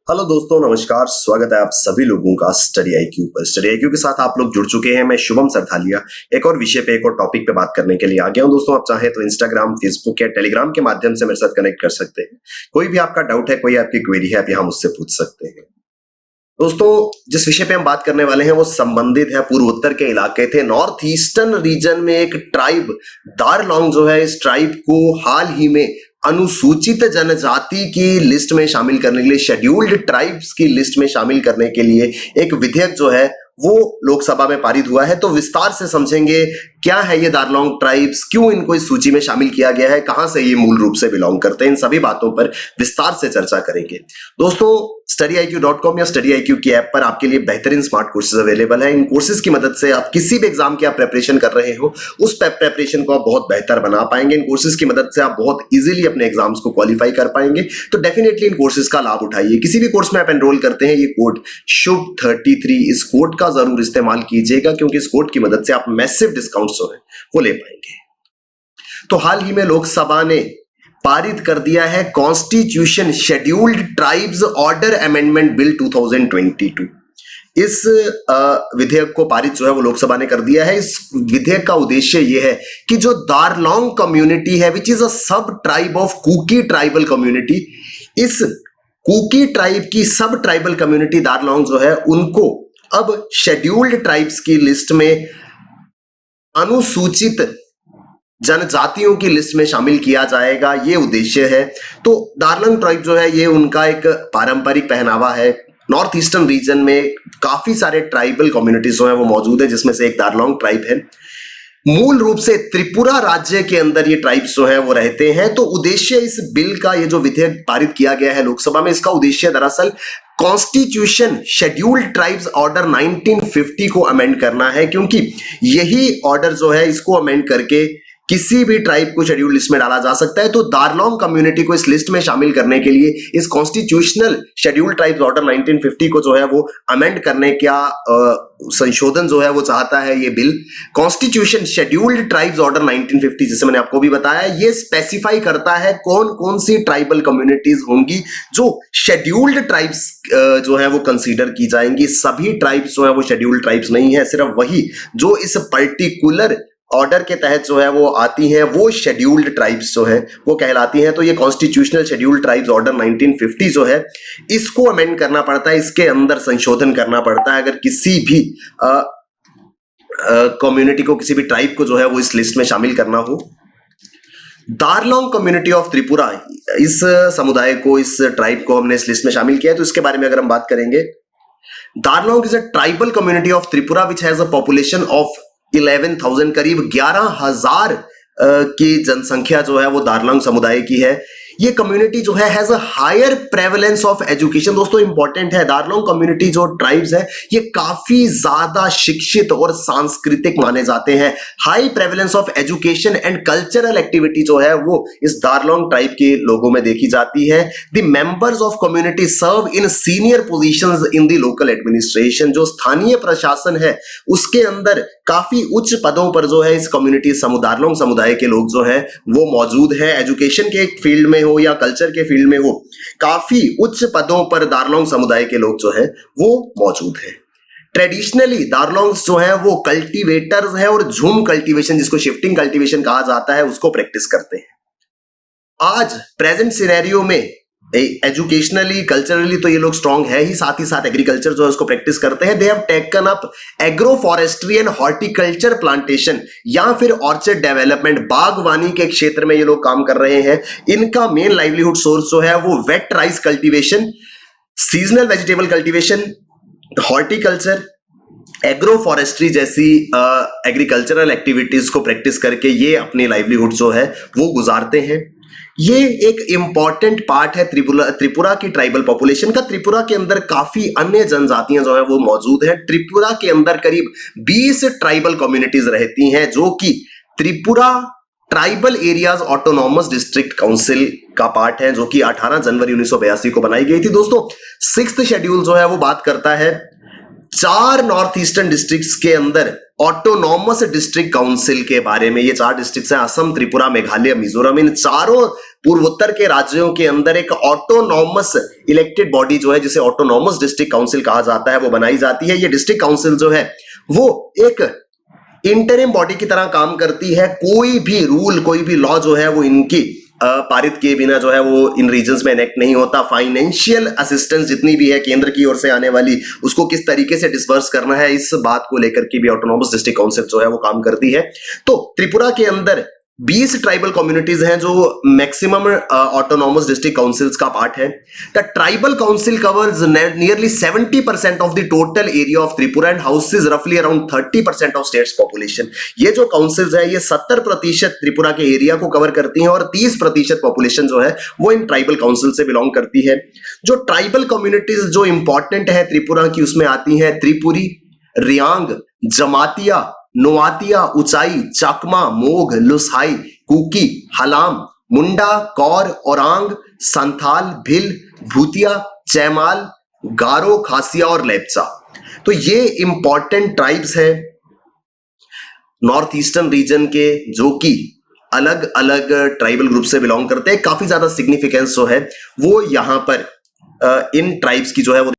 Hello दोस्तों, नमस्कार। स्वागत है आप सभी लोगों का स्टडी आईक्यू पर। स्टडी आईक्यू के साथ आप लोग जुड़ चुके हैं। मैं शुभम सरथालिया एक और विषय पे, एक और टॉपिक पे बात करने के लिए आ गया हूं। दोस्तों, आप चाहें तो इंस्टाग्राम, फेसबुक या टेलीग्राम के माध्यम से मेरे साथ कनेक्ट कर सकते हैं। कोई भी आपका डाउट है, कोई आपकी क्वेरी है, आप यहाँ मुझसे पूछ सकते हैं। दोस्तों, जिस विषय पे हम बात करने वाले हैं वो संबंधित है पूर्वोत्तर के इलाके थे। नॉर्थ ईस्टर्न रीजन में एक ट्राइब दारलोंग जो है, इस ट्राइब को हाल ही में अनुसूचित जनजाति की लिस्ट में शामिल करने के लिए, शेड्यूल्ड ट्राइब्स की लिस्ट में शामिल करने के लिए एक विधेयक जो है वो लोकसभा में पारित हुआ है। तो विस्तार से समझेंगे क्या है ये दारलोंग ट्राइब्स, क्यों इनको इस सूची में शामिल किया गया है, कहां से ये मूल रूप से बिलोंग करते हैं, इन सभी बातों पर विस्तार से चर्चा करेंगे। दोस्तों, studyIQ.com या StudyIQ की ऐप पर आपके लिए बेहतरीन स्मार्ट कोर्सेज अवेलेबल है। इन कोर्सेज की मदद से आप किसी भी एग्जाम की आप प्रेपरेशन कर रहे हो, उस प्रेपरेशन को आप बहुत बेहतर बना पाएंगे। इन कोर्सेज की मदद से आप बहुत इजीली अपने एग्जाम्स को क्वालिफाई कर पाएंगे। तो डेफिनेटली इन कोर्सेज का लाभ उठाइए। किसी भी कोर्स में आप एनरोल करते हैं, ये कोड शुभ 33, इस कोड का जरूर इस्तेमाल कीजिएगा, क्योंकि इस कोड की मदद से आप मैसिव डिस्काउंट जो है वो ले पाएंगे। तो हाल ही में लोकसभा ने पारित कर दिया है constitution scheduled tribes order amendment bill 2022। इस विधेयक को पारित जो है वो लोकसभा ने कर दिया है। इस विधेयक का उद्देश्य यह है कि जो दारलोंग कम्युनिटी है, विच is a sub tribe of Kuki tribal community, इस कुकी ट्राइब की सब ट्राइबल कम्युनिटी दारलोंग जो है, उनको अब शेड्यूल्ड ट्राइब्स की लिस्ट में, अनुसूचित जनजातियों की लिस्ट में शामिल किया जाएगा। ये उद्देश्य है। तो दारलोंग ट्राइब जो है, ये उनका एक पारंपरिक पहनावा है। नॉर्थ ईस्टर्न रीजन में काफी सारे ट्राइबल कम्युनिटीज जो है वो मौजूद है, जिसमें से एक दारलोंग ट्राइब है। मूल रूप से त्रिपुरा राज्य के अंदर ये ट्राइब्स जो है वो रहते हैं। तो उद्देश्य इस बिल का, ये जो विधेयक पारित किया गया है लोकसभा में, इसका उद्देश्य दरअसल कॉन्स्टिट्यूशन शेड्यूल्ड ट्राइब्स ऑर्डर 1950 को अमेंड करना है, क्योंकि यही ऑर्डर जो है, इसको अमेंड करके किसी भी ट्राइब को शेड्यूल लिस्ट में डाला जा सकता है। तो दारलोंग कम्युनिटी को इस लिस्ट में शामिल करने के लिए इस कॉन्स्टिट्यूशनल शेड्यूल ट्राइब्स ऑर्डर 1950 को जो है वो अमेंड करने का संशोधन जो है वो चाहता है ये bill. Constitution scheduled tribes order 1950, जिसे मैंने आपको भी बताया, ये स्पेसिफाई करता है कौन कौन सी ट्राइबल कम्युनिटीज होंगी जो शेड्यूल्ड ट्राइब्स जो है वो कंसीडर की जाएंगी। सभी ट्राइब्स जो है वो शेड्यूल्ड ट्राइब्स नहीं है, सिर्फ वही जो इस पर्टिकुलर ऑर्डर के तहत जो है वो आती हैं, वो शेड्यूल्ड ट्राइब्स जो है वो कहलाती हैं। तो ये कॉन्स्टिट्यूशनल शेड्यूल्ड ट्राइब्स ऑर्डर 1950 जो है, इसको अमेंड करना पड़ता है, इसके अंदर संशोधन करना पड़ता है अगर किसी भी कम्युनिटी को, किसी भी ट्राइब को जो है वो इस लिस्ट में शामिल करना हो। दारलोंग कम्युनिटी ऑफ त्रिपुरा, इस समुदाय को, इस ट्राइब को हमने इस लिस्ट में शामिल किया है। तो इसके बारे में अगर हम बात करेंगे, Darlong is a tribal community of Tripura which has a population of 11,000, करीब 11,000 की जनसंख्या जो है वो दारलोंग समुदाय की है। ये कम्युनिटी जो है has a higher prevalence of education. दोस्तों, इंपॉर्टेंट है, दारलोंग कम्युनिटी जो ट्राइब्स है, ये काफी ज्यादा शिक्षित और सांस्कृतिक माने जाते हैं। High prevalence of education and cultural activity जो है वो इस दारलोंग ट्राइब के लोगों में देखी जाती है। The members of community serve in senior positions in the local administration. जो स्थानीय प्रशासन है उसके अंदर काफी उच्च पदों पर जो है इस कम्युनिटी दारलोंग समुदाय के लोग जो है वो मौजूद है। एजुकेशन के एक फील्ड में हो या कल्चर के फील्ड में हो, काफी उच्च पदों पर दारलोंग समुदाय के लोग जो है वो मौजूद है। ट्रेडिशनली दारलोंग्स जो है वो कल्टीवेटर्स है और झूम कल्टीवेशन, जिसको शिफ्टिंग कल्टीवेशन कहा जाता है, उसको प्रैक्टिस करते हैं। आज प्रेजेंट सिनेरियो में एजुकेशनली, कल्चरली तो ये लोग स्ट्रांग है ही, साथ ही साथ एग्रीकल्चर जो है उसको प्रैक्टिस करते हैं। They have taken up agro forestry and horticulture plantation, या फिर ऑर्चर्ड डेवलपमेंट, बागवानी के क्षेत्र में ये लोग काम कर रहे हैं। इनका मेन लाइवलीहुड सोर्स जो है वो wet rice cultivation, seasonal vegetable cultivation, horticulture, agro forestry जैसी एग्रीकल्चरल एक्टिविटीज को प्रैक्टिस करके ये अपनी लाइवलीहुड जो है वो गुजारते हैं। ये एक इंपॉर्टेंट पार्ट है त्रिपुरा की ट्राइबल पॉपुलेशन का। त्रिपुरा के अंदर काफी अन्य जनजातियां जो है वो मौजूद हैं। त्रिपुरा के अंदर करीब 20 ट्राइबल कम्युनिटीज रहती हैं, जो कि Tripura tribal areas autonomous district council का पार्ट है, जो कि 18 जनवरी 1982 को बनाई गई थी। दोस्तों, 6th शेड्यूल जो है वो बात करता है 4 नॉर्थ ईस्टर्न डिस्ट्रिक्ट्स के अंदर ऑटोनॉमस डिस्ट्रिक्ट काउंसिल के बारे में। ये 4 डिस्ट्रिक्ट हैं, असम, त्रिपुरा, मेघालय, मिजोरम। इन चारों पूर्वोत्तर के राज्यों के अंदर एक ऑटोनॉमस इलेक्टेड बॉडी जो है, जिसे ऑटोनॉमस डिस्ट्रिक्ट काउंसिल कहा जाता है, वो बनाई जाती है। ये डिस्ट्रिक्ट काउंसिल जो है वो एक इंटरिम बॉडी की तरह काम करती है। कोई भी रूल, कोई भी लॉ जो है वो इनकी पारित किए बिना जो है वो इन रीजन्स में एनेक्ट नहीं होता। फाइनेंशियल असिस्टेंस जितनी भी है केंद्र की ओर से आने वाली, उसको किस तरीके से डिस्पर्स करना है, इस बात को लेकर के भी ऑटोनॉमस डिस्ट्रिक्ट काउंसिल जो है वो काम करती है। तो त्रिपुरा के अंदर 20 ट्राइबल कम्युनिटीज हैं जो मैक्सिमम ऑटोनॉमस डिस्ट्रिक्ट काउंसिल्स का पार्ट है। The tribal council covers nearly 70% of the total area of Tripura and houses रफली अराउंड 30% ऑफ स्टेट्स पॉपुलेशन। ये जो काउंसिल्स है ये 70% त्रिपुरा के एरिया को कवर करती हैं और 30% पॉपुलेशन जो है वो इन ट्राइबल काउंसिल से बिलोंग करती है। जो ट्राइबल कम्युनिटीज जो इंपॉर्टेंट है त्रिपुरा की, उसमें आती हैं त्रिपुरी, रियांग, जमातिया, नोआतिया, उचाई, चाकमा, मोघ, लुसाई, कुकी, हलाम, मुंडा, कौर, ओरांग, संथाल, भिल, भूतिया, चैमाल, गारो, खासिया और लेप्चा। तो ये इंपॉर्टेंट ट्राइब्स हैं नॉर्थ ईस्टर्न रीजन के, जो कि अलग अलग ट्राइबल ग्रुप से बिलोंग करते हैं। काफी ज्यादा सिग्निफिकेंस जो है वो यहां पर इन ट्राइब्स की जो है वो।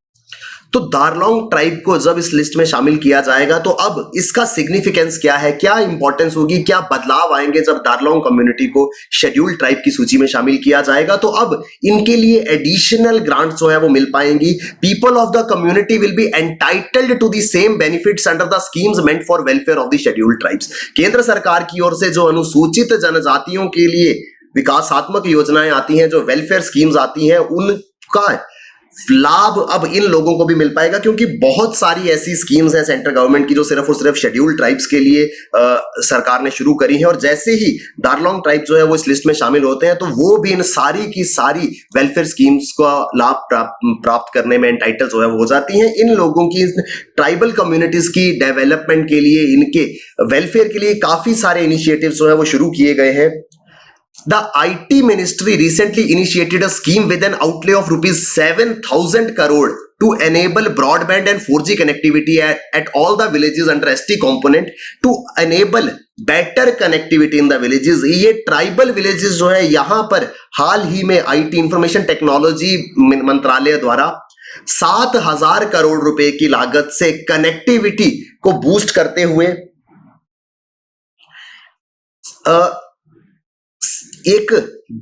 तो दारलोंग ट्राइब को जब इस लिस्ट में शामिल किया जाएगा तो अब इसका सिग्निफिकेंस क्या है, क्या इंपॉर्टेंस होगी, क्या बदलाव आएंगे जब दारलोंग कम्युनिटी को शेड्यूल्ड ट्राइब की सूची में शामिल किया जाएगा। तो अब इनके लिए एडिशनल ग्रांट्स जो है वो मिल पाएंगी। People of the community will be entitled to the same benefits under the schemes meant for welfare of the scheduled tribes. केंद्र सरकार की ओर से जो अनुसूचित जनजातियों के लिए विकासात्मक योजनाएं आती हैं, जो वेलफेयर स्कीम्स आती हैं, उनका लाभ अब इन लोगों को भी मिल पाएगा, क्योंकि बहुत सारी ऐसी स्कीम्स हैं सेंट्रल गवर्नमेंट की जो सिर्फ और सिर्फ शेड्यूल्ड ट्राइब्स के लिए सरकार ने शुरू करी है। और जैसे ही दारलोंग ट्राइब जो है वो इस लिस्ट में शामिल होते हैं तो वो भी इन सारी की सारी वेलफेयर स्कीम्स का लाभ प्राप्त करने में एंटाइटल जो है वो हो जाती हैं। इन लोगों की, ट्राइबल कम्युनिटीज की डेवलपमेंट के लिए, इनके वेलफेयर के लिए काफी सारे इनिशिएटिव्स जो है वो शुरू किए गए हैं। The IT Ministry recently initiated a scheme with an outlay of rupees 7,000 crore to enable broadband and 4G connectivity at all the villages under ST component to enable better connectivity in the villages। ये tribal villages जो है यहाँ पर हाल ही में IT information technology मंत्रालय द्वारा 7,000 करोड़ रुपए की लागत से कनेक्टिविटी को बूस्ट करते हुए एक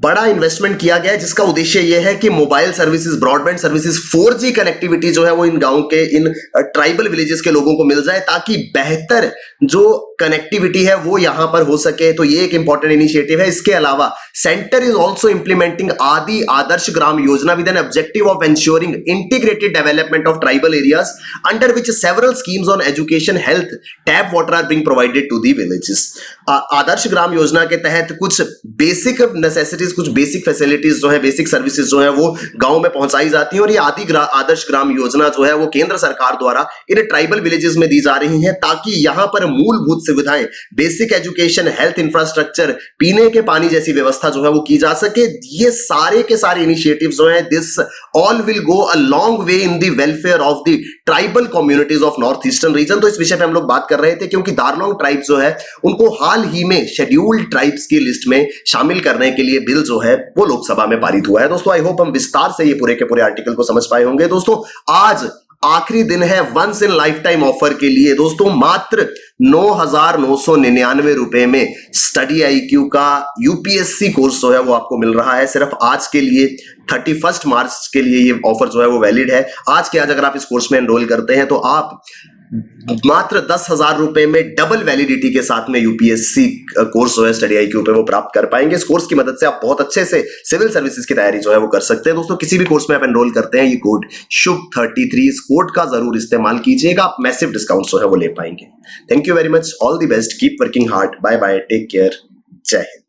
बड़ा इन्वेस्टमेंट किया गया है, जिसका उद्देश्य यह है कि mobile services, broadband services, 4G connectivity जो है वो इन गांव के, इन ट्राइबल विलेजेस के लोगों को मिल जाए, ताकि बेहतर जो कनेक्टिविटी है वो यहां पर हो सके। तो ये एक इंपॉर्टेंट इनिशिएटिव है। इसके अलावा सेंटर इज ऑल्सो इंप्लीमेंटिंग आदि Adarsh Gram Yojana with an objective of ensuring integrated development of tribal areas under which several schemes on education, health, tap water are being provided to the villages. Adarsh Gram Yojana के तहत कुछ basic necessities, कुछ basic facilities जो है, basic services जो है वो गांव में पहुंचाई जाती हैं। और ये आदर्श ग्राम योजना जो है वो केंद्र सरकार द्वारा इन ट्राइबल विलेजेस में दी जा रही है, ताकि यहां पर मूलभूत सुविधाएं, बेसिक एजुकेशन, हेल्थ इंफ्रास्ट्रक्चर, पीने के पानी जैसी व्यवस्था जो है वो की जा सके। ये सारे के सारे इनिशिएटिव्स जो हैं, this all will go a long way in the welfare of the tribal communities of north eastern region. तो इस विषय पे हम लोग बात कर रहे थे, क्योंकि दारलोंग ट्राइब जो है उनको हाल ही में शेड्यूल्ड ट्राइब्स की लिस्ट में शामिल करने के लिए बिल जो है वो लोकसभा में पारित हुआ है। दोस्तों आई होप हम विस्तार से ये पूरे के पूरे आर्टिकल को समझ पाए होंगे। दोस्तों आज आखिरी दिन है once in life time offer के लिए। दोस्तों मात्र 9,999 रुपए में स्टडी IQ का UPSC कोर्स जो है वो आपको मिल रहा है, सिर्फ आज के लिए 31 मार्च के लिए ये ऑफर जो है वो वैलिड है। आज के आज अगर आप इस कोर्स में एनरोल करते हैं तो आप मात्र 10,000 रुपए में डबल वैलिडिटी के साथ में UPSC कोर्स जो है स्टडी IQ पे वो प्राप्त कर पाएंगे। इस कोर्स की मदद से आप बहुत अच्छे से सिविल सर्विसेज की तैयारी जो है वो कर सकते हैं। दोस्तों किसी भी कोर्स में आप एनरोल करते हैं, ये कोड शुभ33, इस कोड का जरूर इस्तेमाल कीजिएगा, आप मैसिव डिस्काउंट जो है वो ले पाएंगे। Thank you very much, all the best, keep working hard, bye bye, take care, जय हिंद।